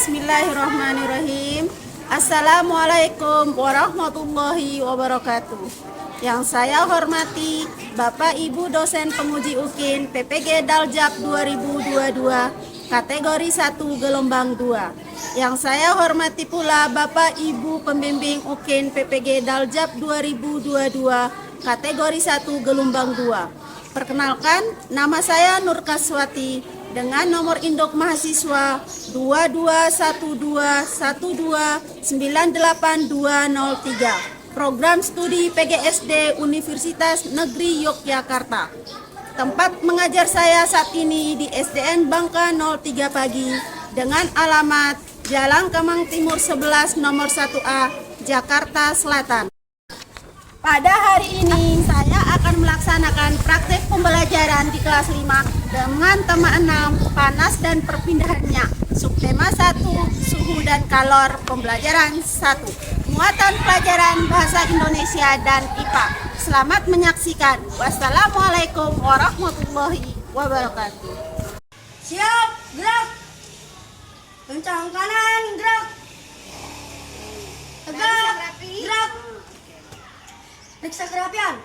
Bismillahirrahmanirrahim. Assalamualaikum warahmatullahi wabarakatuh. Yang saya hormati Bapak Ibu dosen penguji UKIN PPG Daljab 2022 kategori 1 gelombang 2. Yang saya hormati pula Bapak Ibu pembimbing UKIN PPG Daljab 2022 kategori 1 gelombang 2. Perkenalkan, nama saya Nur Kaswati dengan nomor induk mahasiswa 22121298203, program studi PGSD Universitas Negeri Yogyakarta. Tempat mengajar saya saat ini di SDN Bangka 03 Pagi dengan alamat Jalan Kemang Timur 11 nomor 1A, Jakarta Selatan. Pada hari ini saya akan melaksanakan praktek pembelajaran di kelas 5 dengan tema 6, panas dan perpindahannya. Subtema 1, suhu dan kalor. Pembelajaran 1, muatan pelajaran bahasa Indonesia dan IPA. Selamat menyaksikan. Wassalamualaikum warahmatullahi wabarakatuh. Siap, gerak. Kencang kanan, gerak. Tegak, gerak. Periksa kerapian.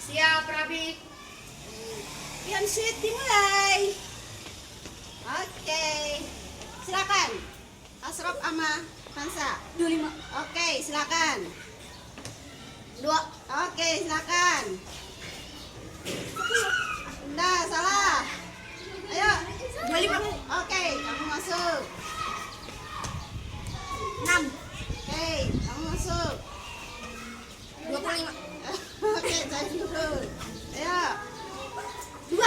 Siap, rapi. Pian sheet dimulai. Oke. Silakan. Asraf sama Hansa. 25. Oke, silakan. 2. Oke, silakan. Nah, salah. Ayo. 25. Oke, kamu masuk. 6. Oke, kamu masuk. 25. Oke, saya dulu. Ayo. 2. Oke.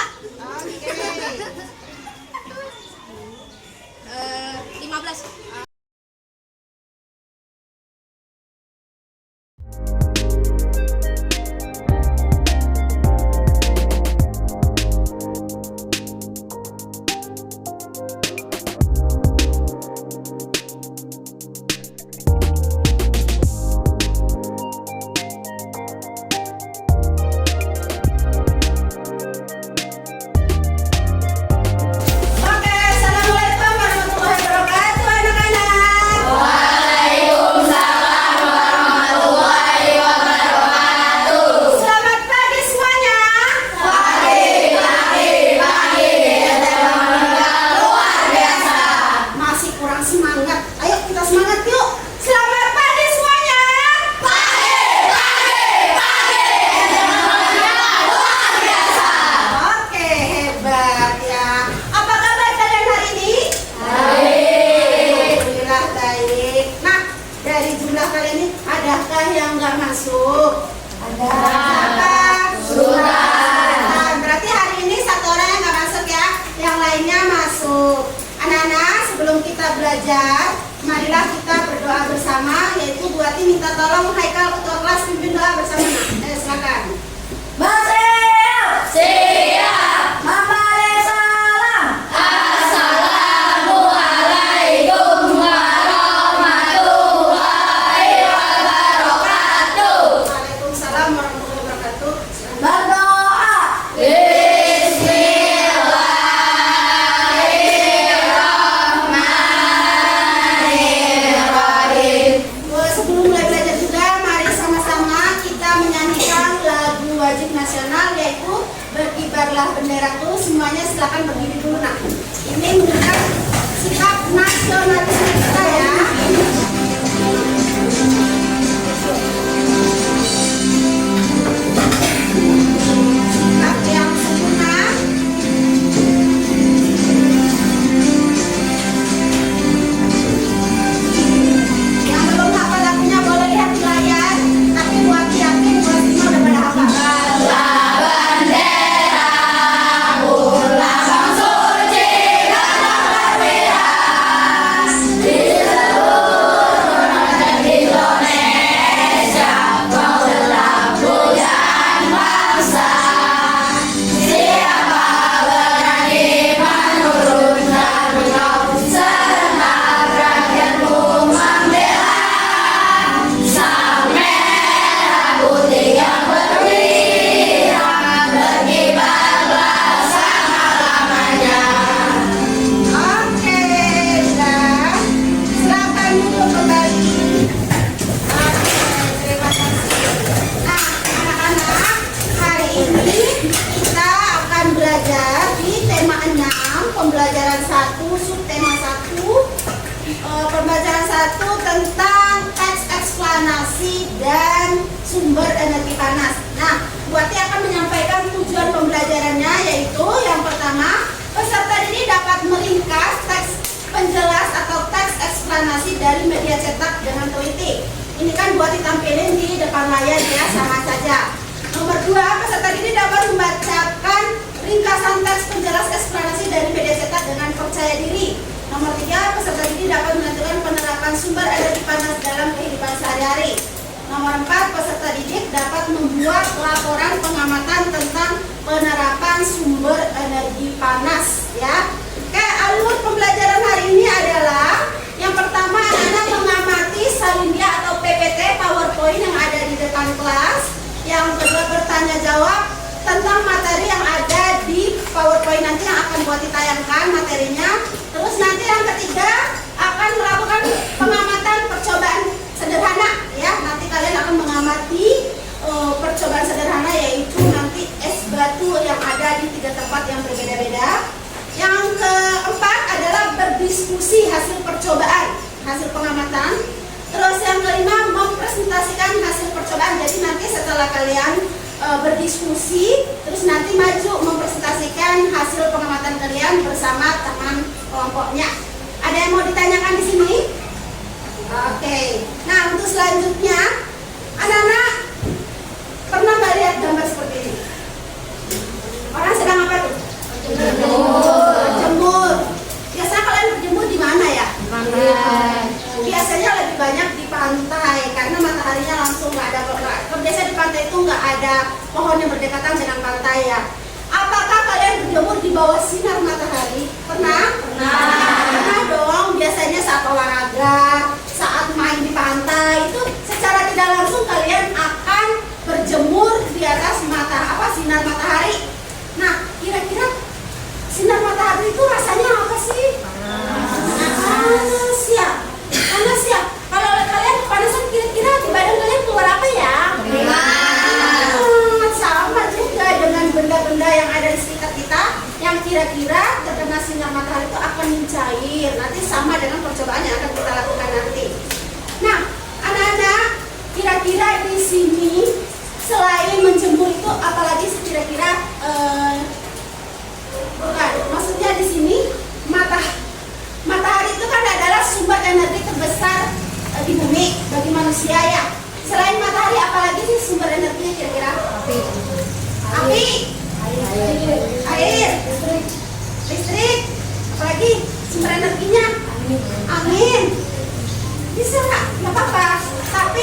15. Belajar, marilah kita berdoa bersama, yaitu Buati minta tolong Haikal ketua kelas pimpin doa bersama. Silakan. Siap. Mama salam. Assalamualaikum warahmatullahi wabarakatuh. Waalaikumsalam warahmatullahi wabarakatuh. Berdoa. Sebelum mulai belajar juga, mari sama-sama kita menyanyikan lagu wajib nasional, yaitu Berkibarlah Benderaku. Semuanya silakan berdiri dulu. Nah, ini menunjukkan sikap nasionalisme kita ya. Sikap yang sempurna. Yang belum hafal lagunya boleh lihat di layar, tapi buat yakin buat semua udah pada hafal. Suci dan berwira di seluruh pembelajaran 1, subtema 1. Pembelajaran 1 tentang teks eksplanasi dan sumber energi panas. Nah, Bu Ati akan menyampaikan tujuan pembelajarannya, yaitu yang pertama, peserta didik dapat meringkas teks penjelas atau teks eksplanasi dari media cetak dengan teliti. Ini kan Bu Ati tampilin di depan layar ya, sama saja. Nomor 2, peserta didik dapat membacakan ringkasan teks penjelas eksplanasi dari media cetak dengan percaya diri. Nomor 3, peserta didik dapat menentukan penerapan sumber energi panas dalam kehidupan sehari-hari. Nomor 4, peserta didik dapat membuat laporan pengamatan tentang penerapan sumber energi panas ya. Oke, alur pembelajaran hari ini adalah yang pertama, anak-anak mengamati salindia atau PPT PowerPoint yang ada di depan kelas. Yang kedua, bertanya jawab tentang materi yang ada di PowerPoint nanti yang akan buat ditayangkan materinya. Terus nanti yang ketiga akan melakukan pengamatan percobaan sederhana ya. Nanti kalian akan mengamati percobaan sederhana, yaitu nanti es batu yang ada di 3 tempat yang berbeda-beda. Yang keempat adalah berdiskusi hasil percobaan, hasil pengamatan. Terus yang kelima, mempresentasikan hasil percobaan. Jadi nanti setelah kalian berdiskusi, terus nanti maju mempresentasikan hasil pengamatan kalian bersama teman kelompoknya. Ada yang mau ditanyakan di sini? Oke. Nah, untuk selanjutnya, anak-anak pernah nggak lihat gambar seperti ini? Orang sedang apa tuh? Berjemur. Biasanya kalian berjemur di mana ya? Biasanya lebih banyak di pantai karena mataharinya langsung nggak ada. Biasanya di pantai itu nggak ada pohon yang berdekatan dengan pantai ya. Apakah kalian berjemur di bawah sinar matahari? Pernah? Pernah dong. Biasanya saat olahraga, saat main di pantai itu secara tidak langsung kalian akan berjemur di atas sinar matahari. Nah, kira-kira sinar matahari itu rasanya apa sih? Panas ya. Panas ya. Kalau kalian kepanasan, kira-kira di badan kalian keluar apa ya? Sama juga dengan benda-benda yang ada di sekitar kita yang kira-kira terkena sinar matahari itu akan mencair. Nanti sama dengan percobaan yang akan kita lakukan nanti. Nah, anak-anak, kira-kira di sini selain menjemur itu apalagi sih kira-kira? Bukan, maksudnya di sini matahari itu kan adalah sumber energi terbesar di bumi bagi manusia ya. Selain matahari apalagi sih sumber energinya kira-kira? Api, air, listrik, apalagi sumber energinya? Angin. Bisa nggak? Nggak apa-apa. Tapi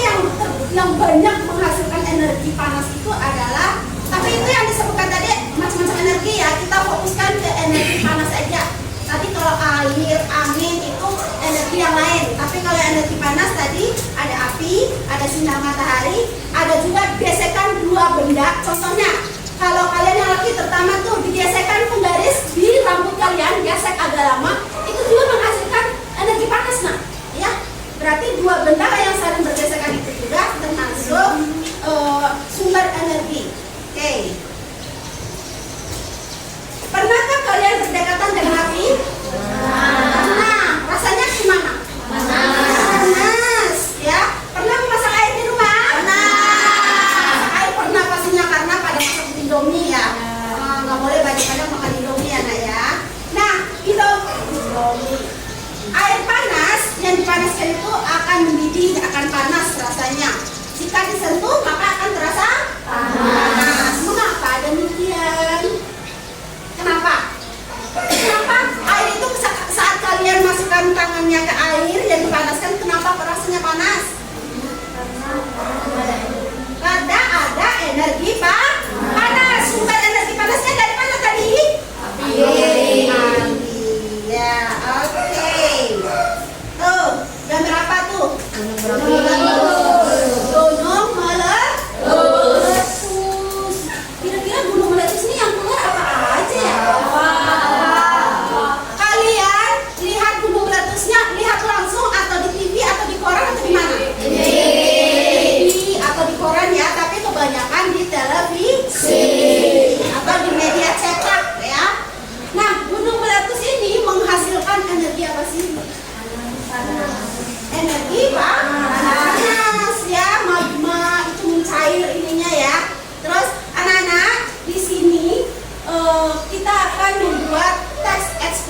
yang banyak menghasilkan energi panas itu adalah, tapi itu yang disebutkan tadi macam-macam energi ya. Kita fokuskan ke energi panas aja. Tadi kalau air, angin itu energi yang lain. Tapi kalau energi panas tadi ada api, ada sinar matahari, ada juga gesekan dua benda. Contohnya, kalau kalian yang laki terutama tuh digesekkan penggaris di rambut kalian, gesek agak lama, itu juga menghasilkan energi panas. Nah, ya berarti dua benda yang saling bergesekan itu juga termasuk sumber energi. Oke. Pernahkah kalian berdekatan dengan api? Nah, rasanya gimana? Panas, ya. Pernah memasak air di rumah? Pernah. Air pernah pastinya karena pada masak Indomie ya. Nggak boleh banyak-banyak makan Indomie ya, nak ya. Nah, Indomie. Air panas yang dipanaskan itu akan mendidih, akan panas rasanya. Jika disentuh maka akan terasa panas. Mengapa demikian? Kenapa? Kenapa air itu saat kalian masukkan tangannya ke air yang dipanaskan, kenapa rasanya panas? Karena ada energi panas. Sumber energi panasnya dari mana tadi? Api. Ya, oke. Tuh, gambar apa tuh? Gunung meletus. Kira-kira gunung meletus ini yang keluar apa aja ya? Kalian lihat gunung meletusnya, lihat langsung atau di TV atau di koran atau di mana?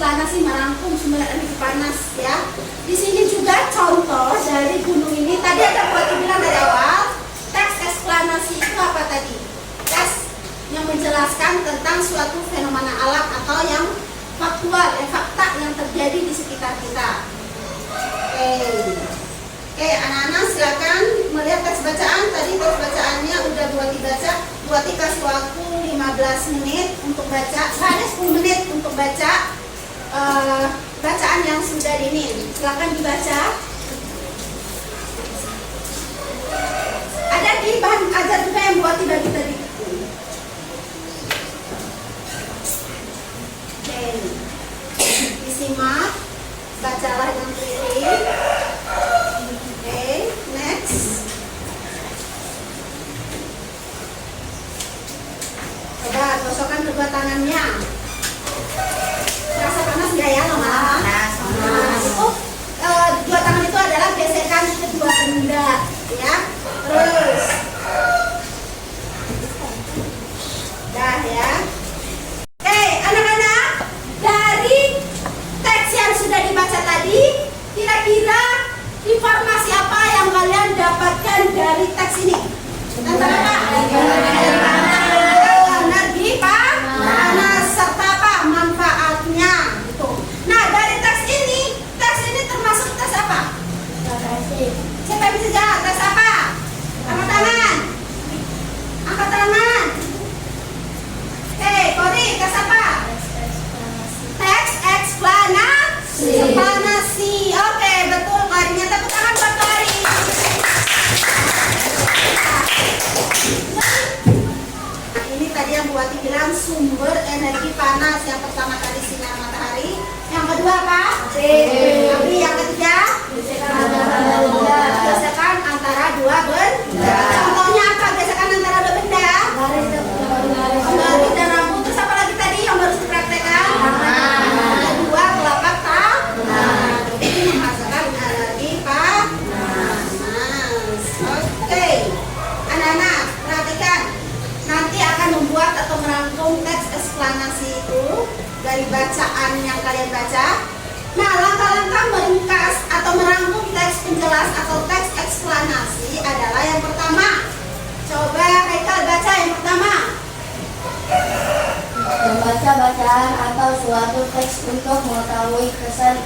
eksplanasi merangkum sumber energi panas ya. Di sini juga contoh dari gunung ini. Tadi ada buat bilang dari awal, teks eksplanasi itu apa tadi? Teks yang menjelaskan tentang suatu fenomena alam atau yang faktual, fakta yang terjadi di sekitar kita. Oke, anak-anak silakan melihat teks bacaan. Tadi teks bacaannya udah Buati baca. Buati kasih waktu 15 menit untuk baca, hanya 10 menit untuk baca bacaan yang sudah ini. Silakan dibaca. Ada di bahan ajar juga yang Buati bagi tadi. Oke, disimak, bacalah yang keliling. Oke, next. Coba gosokkan kedua tangannya. Terasa panas nggak ya lama-lama? Panas. Itu dua tangan itu adalah gesekan kedua benda, ya. Terus, dah ya. Oke, anak-anak, dari teks yang sudah dibaca tadi, kira-kira informasi apa yang kalian dapatkan dari teks ini? Tentang apa? Energi panas serta apa? Manfaatnya. Gitu. Nah, dari teks ini termasuk teks apa? Siapa yang bisa jawab? Teks apa? Angkat tangan. Angkat tangan. Kori, teks apa? Teks eksplanasi. Oke, betul Korinya. Tepuk tangan buat Kori. Nah, ini tadi yang Buati bilang sumber energi panas. Yang pertama tadi sinar matahari. Yang kedua apa? Api. Yang ketiga? Gesekan antara dua benda. Contohnya apa gesekan antara dua benda? Garis dan rambut. Terus apa lagi tadi yang harus dipraktekkan? Kedua telapak tangan. Ini menghasilkan energi panas. Oke, anak-anak perhatikan. Nanti akan membuat atau merangkum teks eksplanasi itu dari bacaan yang kalian baca. Nah, langkah-langkah meringkas atau merangkum teks penjelas atau teks eksplanasi adalah yang pertama. Coba Haikal baca yang pertama. Membaca bacaan atau suatu teks untuk mengetahui kesan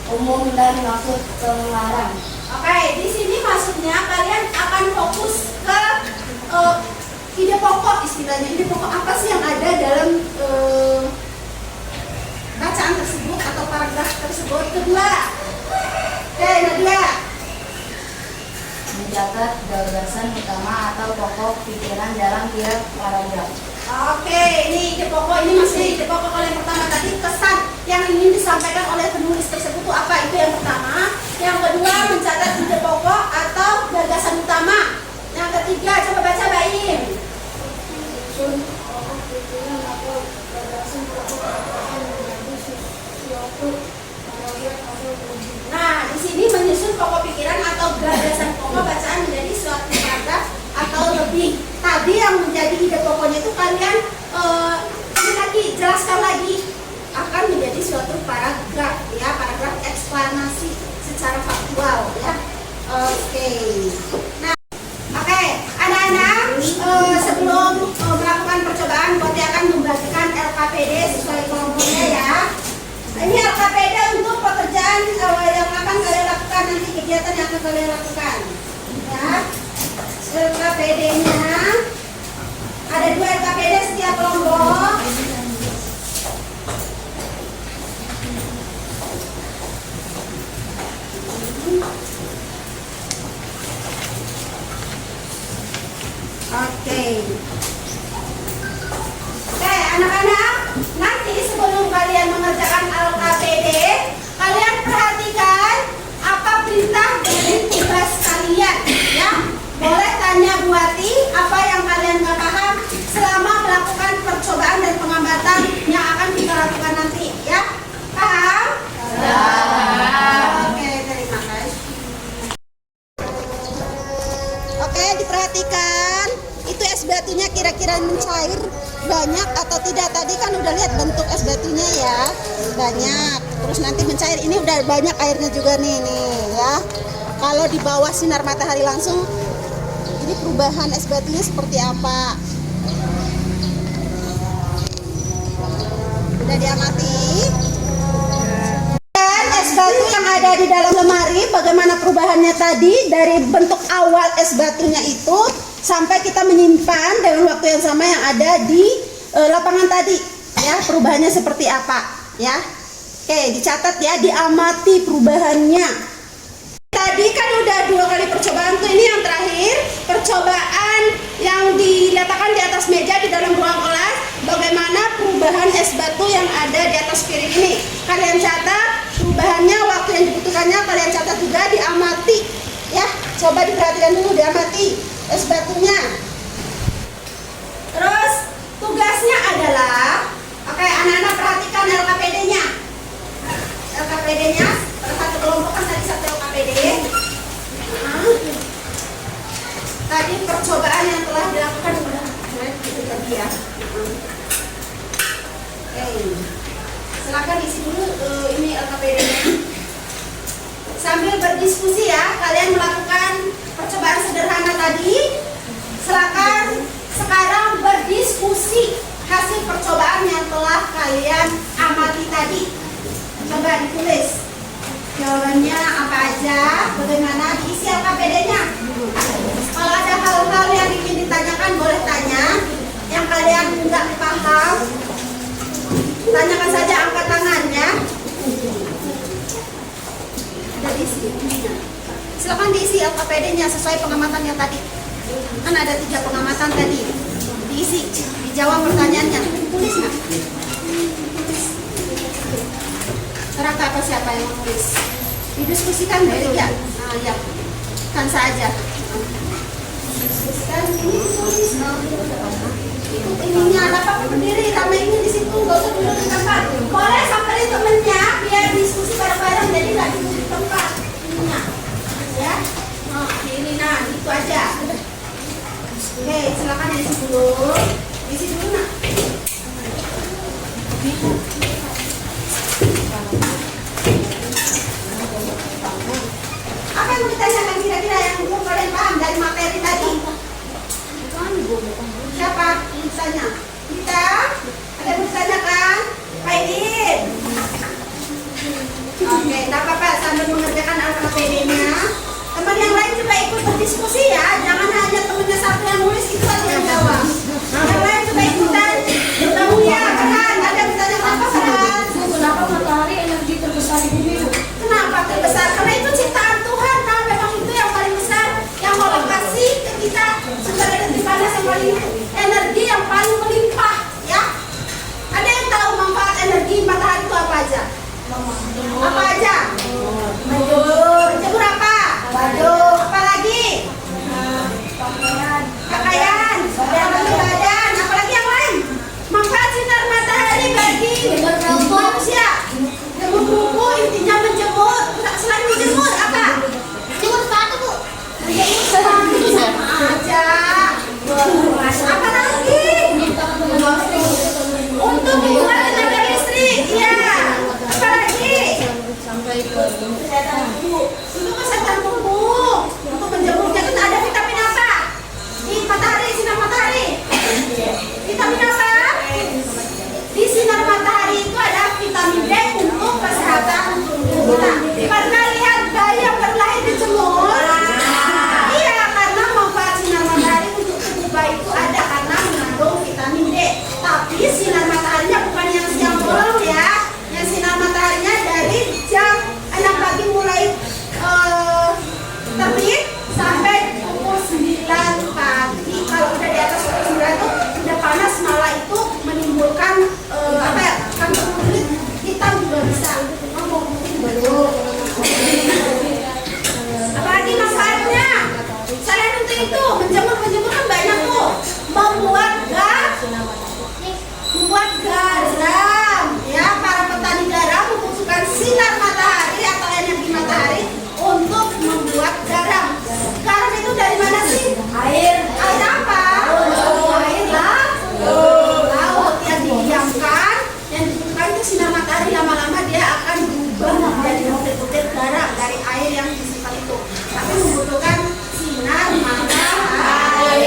umum dan maksud pengarang. Oke, di sini maksudnya kalian akan fokus ke ide pokok istilahnya. Ide pokok apa sih yang ada dalam bacaan tersebut atau paragraf tersebut. Kedua, Nadia. Mencatat gagasan utama atau pokok pikiran dalam tiap paragraf. Oke, ini ide pokok, ini masih ide pokok. Kalau yang pertama tadi kesan yang ingin disampaikan oleh penulis tersebut itu apa? Itu yang pertama. Yang kedua, mencatat ide pokok atau gagasan utama. Yang ketiga, coba baca Baim. Nah, di sini menyusun pokok pikiran atau gagasan pokok bacaan menjadi suatu paragraf atau lebih. Tadi yang menjadi ide pokoknya itu kalian ini lagi jelaskan lagi akan menjadi suatu paragraf ya, paragraf eksplanasi secara faktual ya. Oke. Nah, oke, anak-anak sebelum melakukan percobaan, Boti akan membagikan LKPD sesuai kelompoknya ya. Ini LKPD untuk pekerjaan yang akan kalian lakukan nanti, kegiatan yang akan kalian lakukan ya. LKPD-nya ada 2 LKPD setiap kelompok. Oke, anak-anak, nanti sebelum kalian mengerjakan LKPD, kalian perhatikan apa perintah dari tugas kalian ya. Boleh tanya Buati apa yang kalian nggak paham selama melakukan percobaan ya, banyak. Terus nanti mencair. Ini udah banyak airnya juga nih ya. Kalau di bawah sinar matahari langsung, ini perubahan es batunya seperti apa? Udah diamati. Dan es batu yang ada di dalam lemari, bagaimana perubahannya tadi dari bentuk awal es batunya itu sampai kita menyimpan dalam waktu yang sama yang ada di lapangan tadi, ya, perubahannya seperti apa, ya. Oke, dicatat ya, diamati perubahannya. Tadi kan udah 2 kali percobaan tuh, ini yang terakhir, percobaan yang diletakkan di atas meja di dalam ruang kelas, bagaimana perubahan es batu yang ada di atas piring ini. Kalian catat perubahannya, waktu yang dibutuhkannya kalian catat juga, diamati, ya. Coba diperhatikan dulu, diamati es batunya. Terus tugasnya adalah, oke, anak-anak perhatikan LKPD-nya. LKPD-nya, satu kelompok kan tadi 1 LKPD. Tadi percobaan yang telah dilakukan udah itu tadi ya. Oke, silakan isi dulu ini LKPD-nya. Sambil berdiskusi ya, kalian melakukan percobaan sederhana tadi. Silakan sekarang berdiskusi hasil percobaan yang telah kalian amati tadi. Coba ditulis jawabannya apa aja, bagaimana, diisi LKPD-nya. Kalau ada hal-hal yang ingin ditanyakan boleh tanya. Yang kalian nggak paham, tanyakan saja, angkat tangannya. Ada diisi. Silakan diisi LKPD-nya sesuai pengamatan yang tadi. Kan ada 3 pengamatan tadi. Diisi, dijawab pertanyaannya. Tulis nggak? Terang apa siapa yang menulis? Didiskusikan bertiga. Nah, ya, kan saja. Diskusikan ini tulis. Ikut ininya, dapat berdiri, sama ini di situ, nggak usah duduk di tempat. Boleh samperin temennya, biar diskusi bareng-bareng, jadi nggak duduk di tempat. Ininya, ya. Oh, ini nah, itu aja. Oke, silakan isi dulu. Isi dulu nak. Apa yang mau ditanyakan kira-kira yang belum kalian paham dari materi tadi? Siapa yang bertanya? Kita? Ada yang bertanyakan? Pak Idin? Oke, tidak apa-apa, sambil mengerjakan LKPD-nya. Teman yang lain juga ikut berdiskusi ya. Jangan hanya temannya satu yang nulis, itu aja yang jawab. Yang lain juga ikutan. Kamu ya, Farhan. Ada yang bertanya apa, Farhan? Kenapa matahari energi terbesar di bumi? Kenapa terbesar? Karena itu ciptaan Tuhan, nah memang itu yang paling besar, yang Allah kasih ke kita sumber energi panas yang paling, energi yang paling melimpah, ya. Ada yang tahu manfaat energi matahari itu apa aja? Apa aja? Jemur apa? Baju. Apa lagi? Pakaian. Badan. Apalagi yang lain? Manfaat sinar matahari bagi manusia. Jemur kuku, intinya menjemur. Selain menjemur apa? Jemur sepatu, Bu. Menjemur sepatu sama aja. Apa lagi? Untuk membuat tenaga listrik. Iya. Apa lagi? sinar matahari lama-lama dia akan berubah menjadi butir-butir garam dari air yang disimpan itu. Tapi membutuhkan sinar matahari.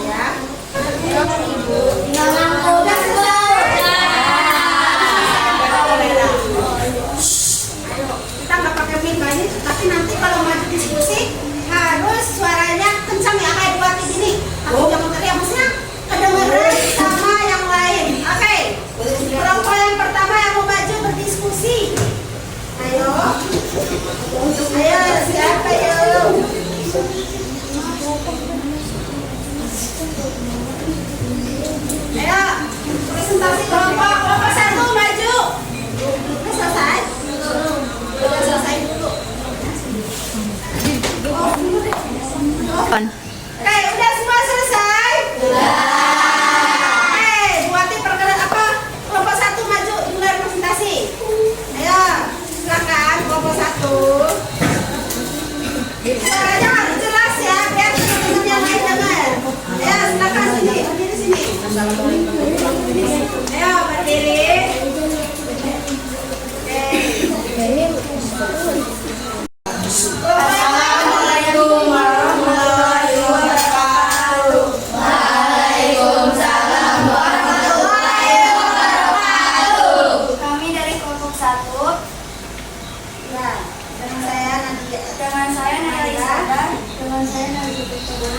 Ya. Udah selesai. Kita nggak pakai mic ini, tapi nanti kalau maju diskusi harus suaranya kencang ya kayak buat gini. Tapi jangan teriak, maksudnya kedengeran sama yang lain. Oke. Kelompok yang pertama yang mau maju berdiskusi. Ayo. Ayo, siapa yuk? Ayo, presentasi kelompok. Kelompok satu maju. Udah selesai? Udah selesai dulu. Oke, udah semua selesai? Buati perkenalan apa? Kelompok satu maju mulai presentasi. Ayo, silakan kelompok satu. Suaranya harus jelas ya, biar teman-teman yang lain dengar. Ayo, silakan sini, berdiri sini. Ayo, berdiri. Assalamualaikum warahmatullahi wabarakatuh. Waalaikumsalam warahmatullahi wabarakatuh. Kami dari kelompok 1. Ya, dengan saya Nadia. Dengan saya Naya Isada. Dengan saya Nadia Putri.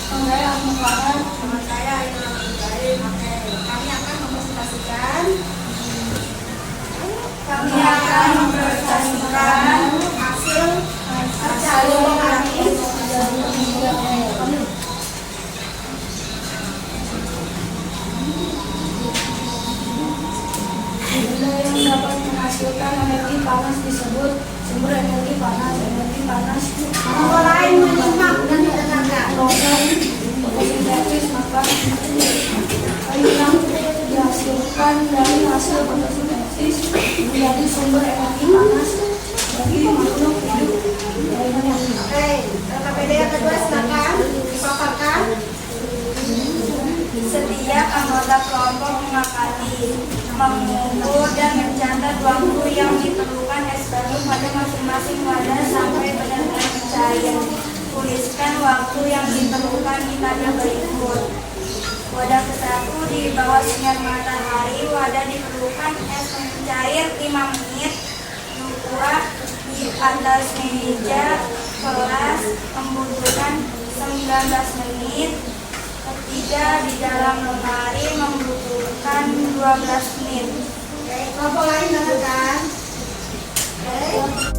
Dengan saya Ahmad Farhan. Dengan saya Ayu Ibrahim. Oke, kami akan mempresentasikan hasil kami. Benda yang dapat menghasilkan energi panas disebut sumber energi panas. Energi panas Orang lain menyimak dan mendengarkan. program fotosintesis, maka air yang dihasilkan dari hasil fotosintesis menjadi sumber energi panas bagi makhluk hidup lainnya. Oke, KPD yang kedua silakan dipaparkan. Setiap anggota kelompok mengakali, mengukur dan mencatat waktu yang diperlukan es batu pada masing-masing wadah sampai benar-benar cair. Tuliskan waktu yang diperlukan di tanda berikut. Wadah ke-1 di bawah sinar matahari, wadah diperlukan es mencair 5 menit. 2 di atas meja kelas membutuhkan 19 menit. 3 di dalam lemari membutuhkan 12 menit. Oke, kelompok lain dengarkan. Oke.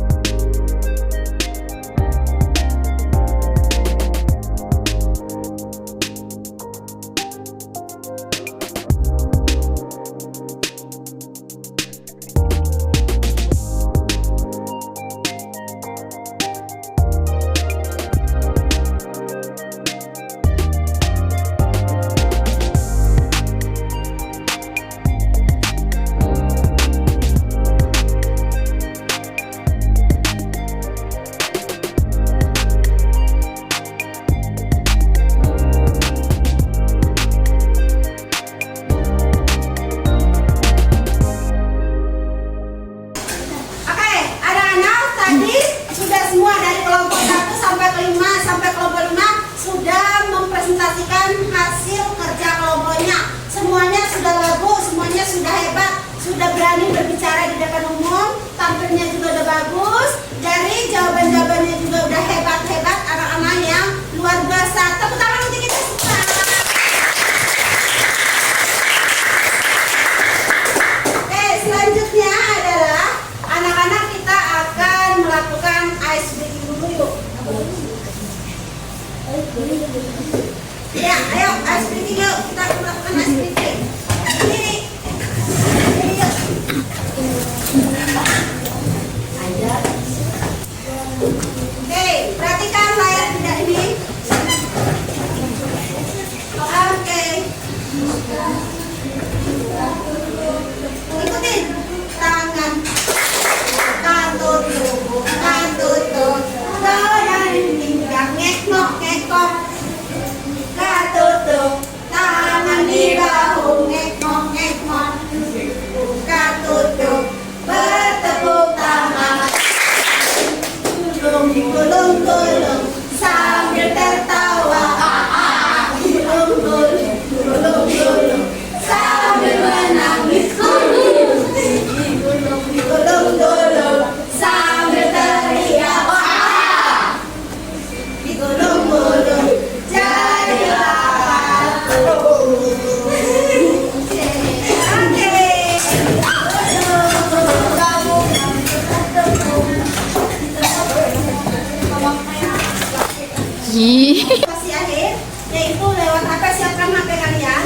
Ih. Masih akhir, yaitu lewat HP. Siapkan HP kalian.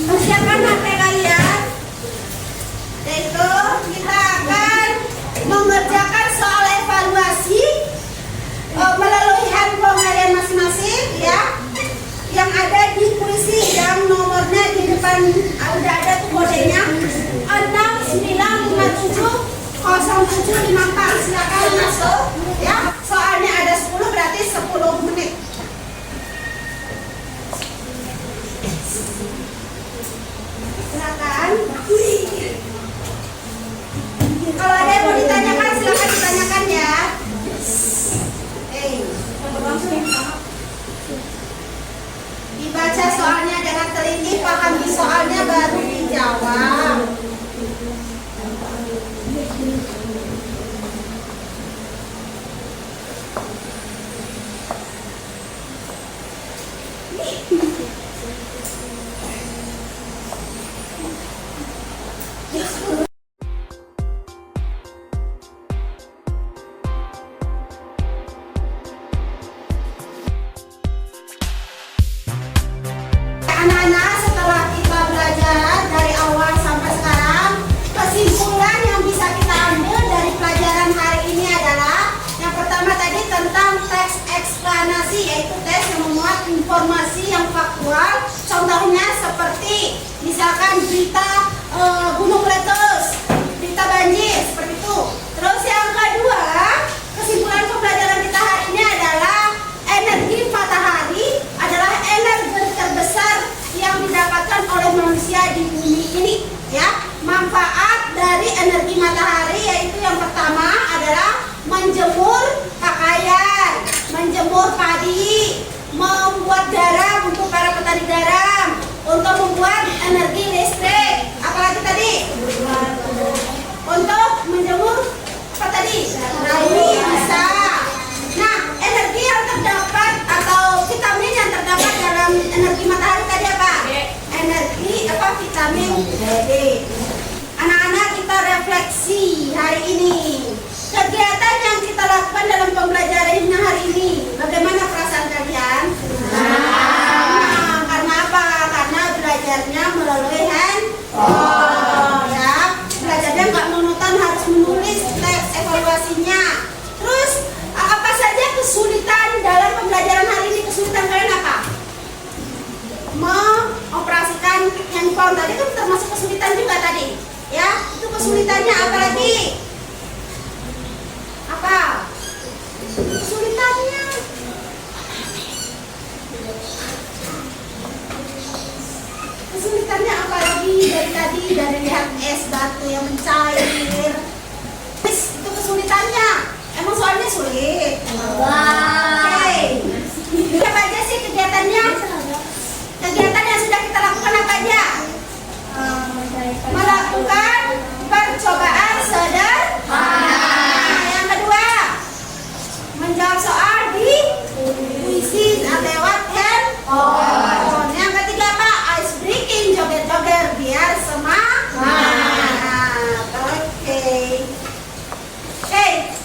Persiapkan HP kalian. Yaitu kita akan mengerjakan soal evaluasi melalui handphone kalian masing-masing ya. Yang ada di puisi yang nomornya di depan udah ada tuh kodenya 69570754. Silakan masuk ya. Soalnya ada 10 berarti 10 menit. Silakan. Kalau ada yang mau ditanyakan silakan ditanyakan ya. Dibaca soalnya dengan teliti, pahami soalnya baru dijawab. Anak-anak, setelah kita belajar dari awal sampai sekarang, kesimpulan yang bisa kita ambil dari pelajaran hari ini adalah yang pertama tadi tentang teks eksplanasi, yaitu tes yang memuat informasi yang faktual. Contohnya seperti misalkan berita gunung meletus, berita banjir, seperti itu. Terus yang kedua, kesimpulan pembelajaran kita hari ini adalah energi matahari adalah energi terbesar yang didapatkan oleh manusia di bumi ini ya. Manfaat dari energi matahari yaitu yang pertama adalah menjemur pakaian, menjemur padi, membuat garam untuk para petani garam, untuk membuat energi listrik. Apalagi tadi? Untuk menjemur apa tadi? Rawi bisa. Nah, energi yang terdapat atau vitamin yang terdapat dalam energi matahari tadi apa? Energi apa? Vitamin D. Anak-anak, kita refleksi hari ini. Kegiatan yang kita lakukan dalam pembelajaran hari ini, bagaimana perasaan kalian? Karena apa? Karena belajarnya melalui handphone ya. Belajarnya nggak monoton, harus menulis teks evaluasinya. Terus apa saja kesulitan dalam pembelajaran hari ini? Kesulitan kalian apa? Mengoperasikan handphone tadi kan termasuk kesulitan juga tadi ya. Itu kesulitannya apa lagi? Apa? Kesulitannya apa lagi dari tadi? Dari lihat es batu yang mencair. Itu kesulitannya. Emang soalnya sulit. Oke. Apa aja sih kegiatannya? Kegiatan yang sudah kita lakukan apa aja? Melakukan percobaan sederhana. Yang kedua, menjawab soal di puisi lewat handphone. Yang ketiga apa? Ice breaking, joget-joget biar semangat. Oke.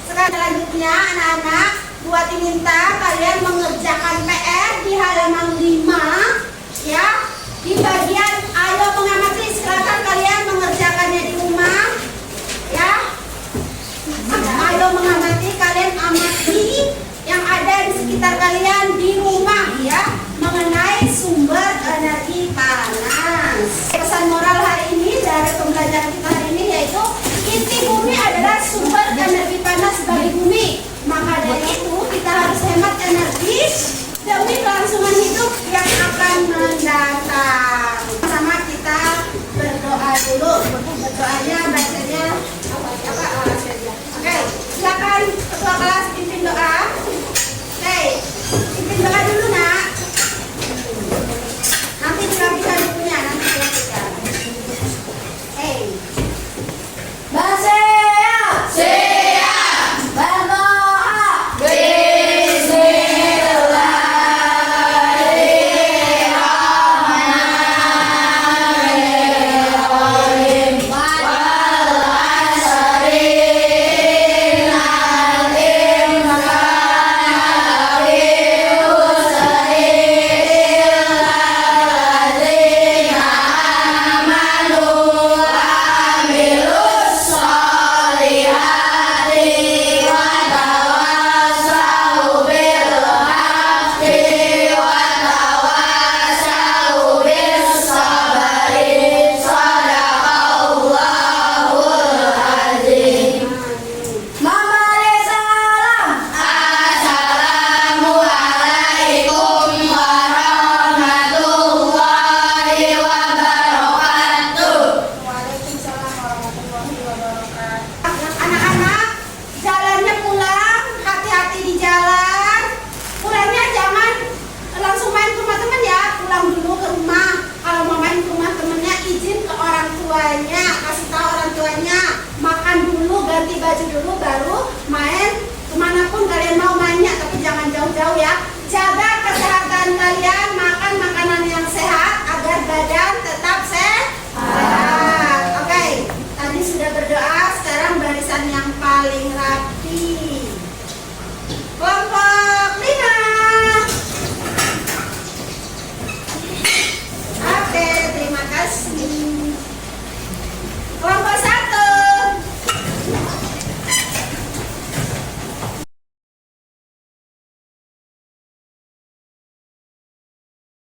Sekarang selanjutnya anak-anak, buat diminta kalian mengerjakan PR di halaman 5 ya.